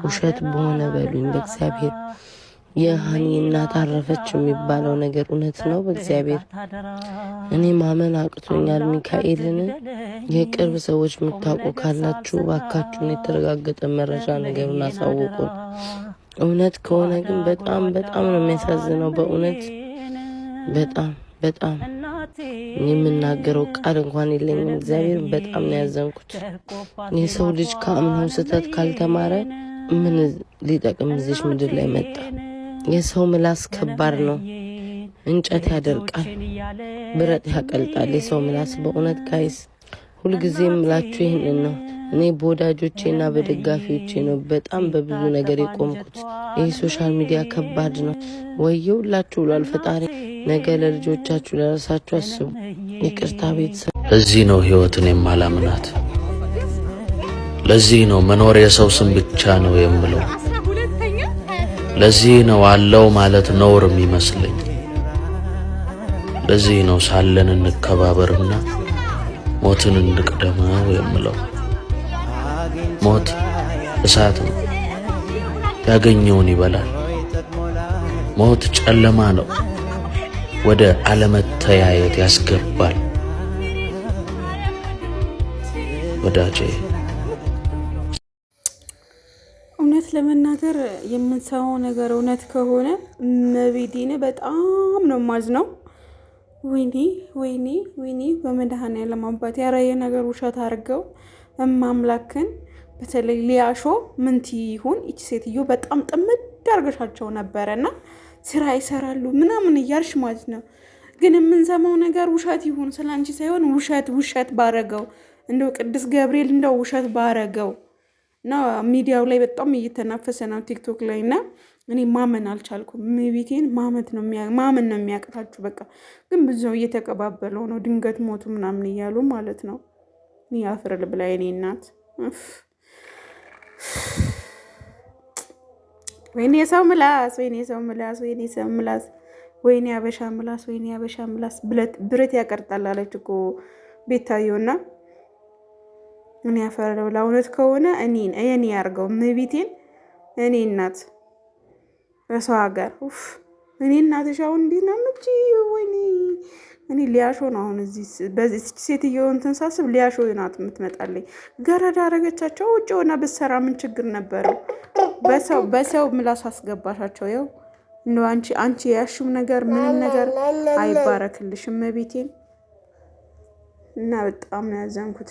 ውሸት በሆነ በሉኝ በእግዚአብሔር የሃኒ እናት አረፈች የሚባለው ነገር እውነት ነው በእግዚአብሔር እኔ ማመን አቅቶኛል ሚካኤልን የቅርብ ሰዎች የምታውቁ ካላችሁ ባካችሁን የተረጋገጠ መረጃ ነገሩን አሳውቁን እውነት ከሆነ ግን በጣም በጣም ነው የሚያሳዝነው በእውነት በጣም የምናገረው ቃል እንኳን የለኝም እግዚአብሔር በጣም ነው ያዘንኩት የሰው ልጅ ከአምናው ስህተት ካልተማረ ምን ሊጠቅም እዚህ ምድር ላይ መጣ የሰው ምላስ ከባድ ነው እንጨት ያደርቃል ብረት ያቀልጣል የሰው ምላስ በእውነት ጋይስ ሁልጊዜም ምላችሁ ይሄን ነው እኔ በወዳጆቼና በደጋፊዎቼ ነው በጣም በብዙ ነገር የቆምኩት ይሄ ሶሻል ሚዲያ ከባድ ነው ወየውላችሁ ብሏል ፈጣሪ ነገ ለልጆቻችሁ ለራሳችሁ አስቡ ይቅርታ ቤተሰብ ለዚህ ነው ህይወትን የማላምናት ለዚህ ነው መኖር የሰው ስም ብቻ ነው የምለው ለዚህ ነው አለው ማለት ነውር የሚመስለኝ ለዚህ ነው ሳለን እንከባበርና ሞትን እንቅደመው የምለው ሞት እሳት ነው ያገኘውን ይበላል ሞት ጨለማ ነው ወደ አለመተያየት ያስገባል ወዳጄ እውነት ለመናገር የምንሰማው ነገር እውነት ከሆነ መቤዲነ በጣም ነው ማዝነው ወይኔ በመድኃኔዓለም አባት ያራየ ነገር ውሸት አድርገው እማምላክን በተለይ ሊያሾ ምንቲ ይሁን እቺ ሴትዮ በጣም ጥምድ አድርገሻቸው ነበርና ስራ ይሰራሉ ምናምን እያልሽ ማለት ነው ግን የምንሰማው ነገር ውሸት ይሁን ስላንቺ ሳይሆን ውሸት ባረገው እንደው ቅዱስ ገብርኤል እንደው ውሸት ባረገው ና ሚዲያው ላይ በጣም እየተናፈሰ ነው ቲክቶክ ላይና እኔ ማመን አልቻልኩም ሜቢቴን ማመን ነው የሚያቀታችሁ በቃ ግን ብዙው እየተቀባበለው ነው ድንገት ሞቱ ምናምን ይያሉ ማለት ነው ያፍርል ብላ የኔ እናት ወይኔ ሰው ምላስ ወይኔ አበሻ ምላስ ብረት ያቀርጣል አለች እኮ ቤታየውና እኔ ያፈረው ለእውነት ከሆነ እኔ ያርገው ሜቢቴን እኔ እናት በሰው ሀገር እኔ እናትሽ አሁን እንዲህ ነው እንጂ ወይኔ እኔ ሊያሾ ነው አሁን እዚህ በዚህ ሴትየው እንትን ሳስብ ሊያሾ ናት የምትመጣልኝ ገረዳ አረገቻቸው ውጭ ሆና በሰራ ምን ችግር ነበረው በሰው ምላስ አስገባሻቸው ያው እንደው አንቺ ያሽም ነገር ምን ነገር አይባረክልሽም መቤቴን እና በጣም ነው ያዘንኩት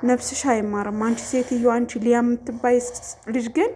ነፍስሽ አይማርም አንቺ ሴትዮ አንቺ ሊያ የምትባይ ልጅ ግን